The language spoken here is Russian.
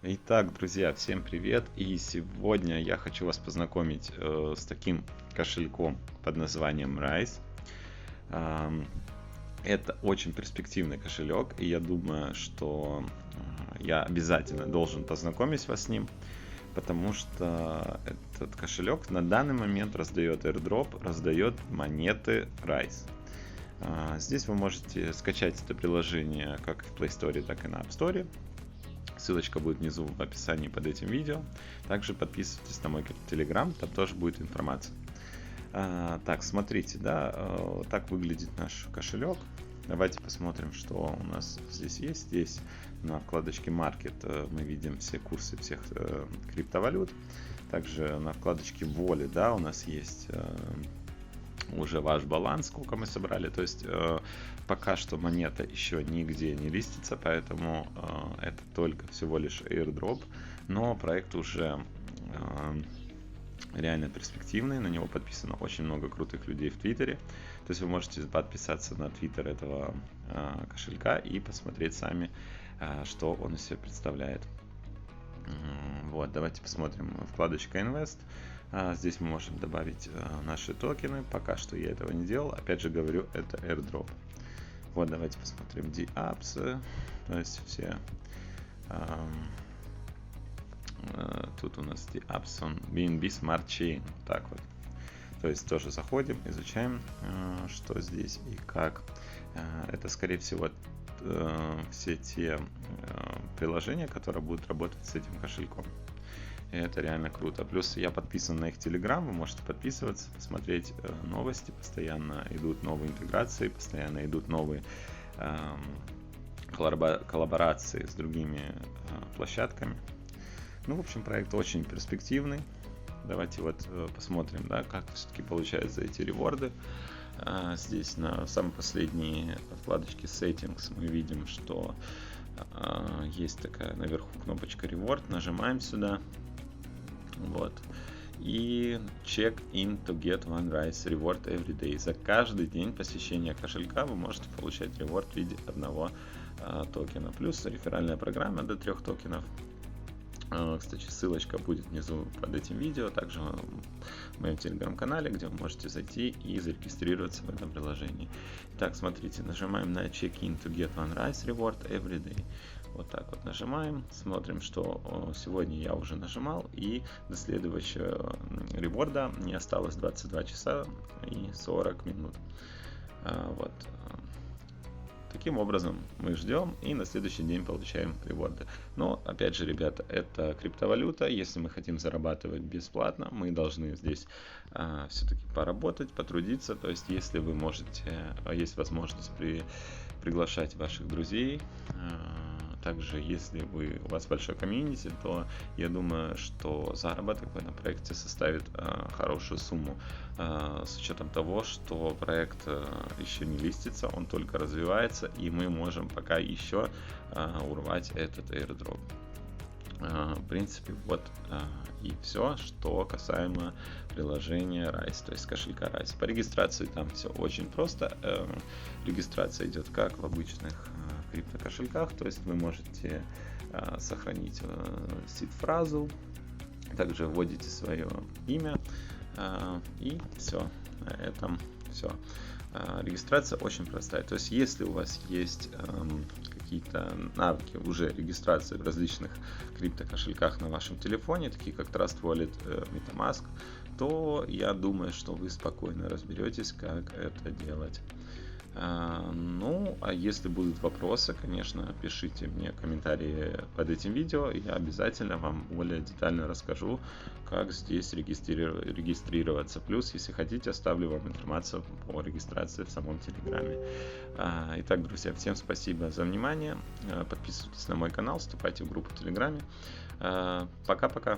Итак, друзья, всем привет! И сегодня я хочу вас познакомить с таким кошельком под названием Rise. Ам, Это очень перспективный кошелек, и я думаю, что я обязательно должен познакомить вас с ним, потому что этот кошелек на данный момент раздает airdrop, раздает монеты Rise. Здесь вы можете скачать это приложение как в Play Store, так и на App Store. Ссылочка будет внизу в описании под этим видео. Также подписывайтесь на мой Telegram, там тоже будет информация. Так, смотрите, да, так выглядит наш кошелек. Давайте посмотрим, что у нас здесь есть. Здесь на вкладочке Market мы видим все курсы всех криптовалют. Также на вкладочке Wallet, да, у нас есть уже ваш баланс, сколько мы собрали. То есть пока что монета еще нигде не листится, поэтому это только всего лишь airdrop, но проект уже реально перспективный, на него подписано очень много крутых людей в Твиттере. То есть вы можете подписаться на Твиттер этого кошелька и посмотреть сами, что он из себя представляет. Вот, давайте посмотрим вкладочка Invest. Здесь мы можем добавить наши токены. Пока что я этого не делал. Опять же говорю, это airdrop. Вот, давайте посмотрим DApps. То есть все... Тут у нас DApps, он BNB Smart Chain. Так вот. То есть тоже заходим, изучаем, что здесь и как. Это, скорее всего, все те приложения, которые будут работать с этим кошельком. И это реально круто. Плюс я подписан на их Telegram, вы можете подписываться, смотреть новости, постоянно идут новые интеграции, постоянно идут новые коллаборации с другими площадками. Ну, в общем, проект очень перспективный. Давайте вот посмотрим, да, как все-таки получаются эти реворды. Здесь на самой последней вкладочке Settings мы видим, что есть такая наверху кнопочка Reward. Нажимаем сюда. Вот. И check in to get one Rise reward every day. За каждый день посещения кошелька вы можете получать реворд в виде одного токена. Плюс реферальная программа до 3 токенов. Кстати, ссылочка будет внизу под этим видео, также в моем телеграм-канале, где вы можете зайти и зарегистрироваться в этом приложении. Итак, смотрите, нажимаем на Check-in to get one Rise Reward every day. Вот так вот нажимаем, смотрим, что сегодня я уже нажимал, и до следующего реворда не осталось 22 часа и 40 минут. Вот. Таким образом мы ждем и на следующий день получаем реворды. Но опять же, ребята, это криптовалюта. Если мы хотим зарабатывать бесплатно, мы должны здесь все-таки поработать, потрудиться. То есть если вы можете, есть возможность приглашать ваших друзей. Также, если у вас большой комьюнити, то я думаю, что заработок в этом проекте составит хорошую сумму. С учетом того, что проект еще не листится, он только развивается, и мы можем пока еще урвать этот airdrop. В принципе, вот и все, что касаемо приложения Rise, то есть кошелька Rise. По регистрации там все очень просто. Регистрация идет как в обычных криптокошельках, то есть вы можете сохранить сид-фразу, также вводите свое имя и все. На этом все. Регистрация очень простая. То есть, если у вас есть какие-то навыки уже регистрации в различных криптокошельках на вашем телефоне, такие как Trust Wallet, MetaMask, то я думаю, что вы спокойно разберетесь, как это делать. Ну, а если будут вопросы, конечно, пишите мне комментарии под этим видео, и я обязательно вам более детально расскажу, как здесь регистрироваться. Плюс, если хотите, оставлю вам информацию по регистрации в самом Телеграме. Итак, друзья, всем спасибо за внимание. Подписывайтесь на мой канал, вступайте в группу в Телеграме. Пока-пока.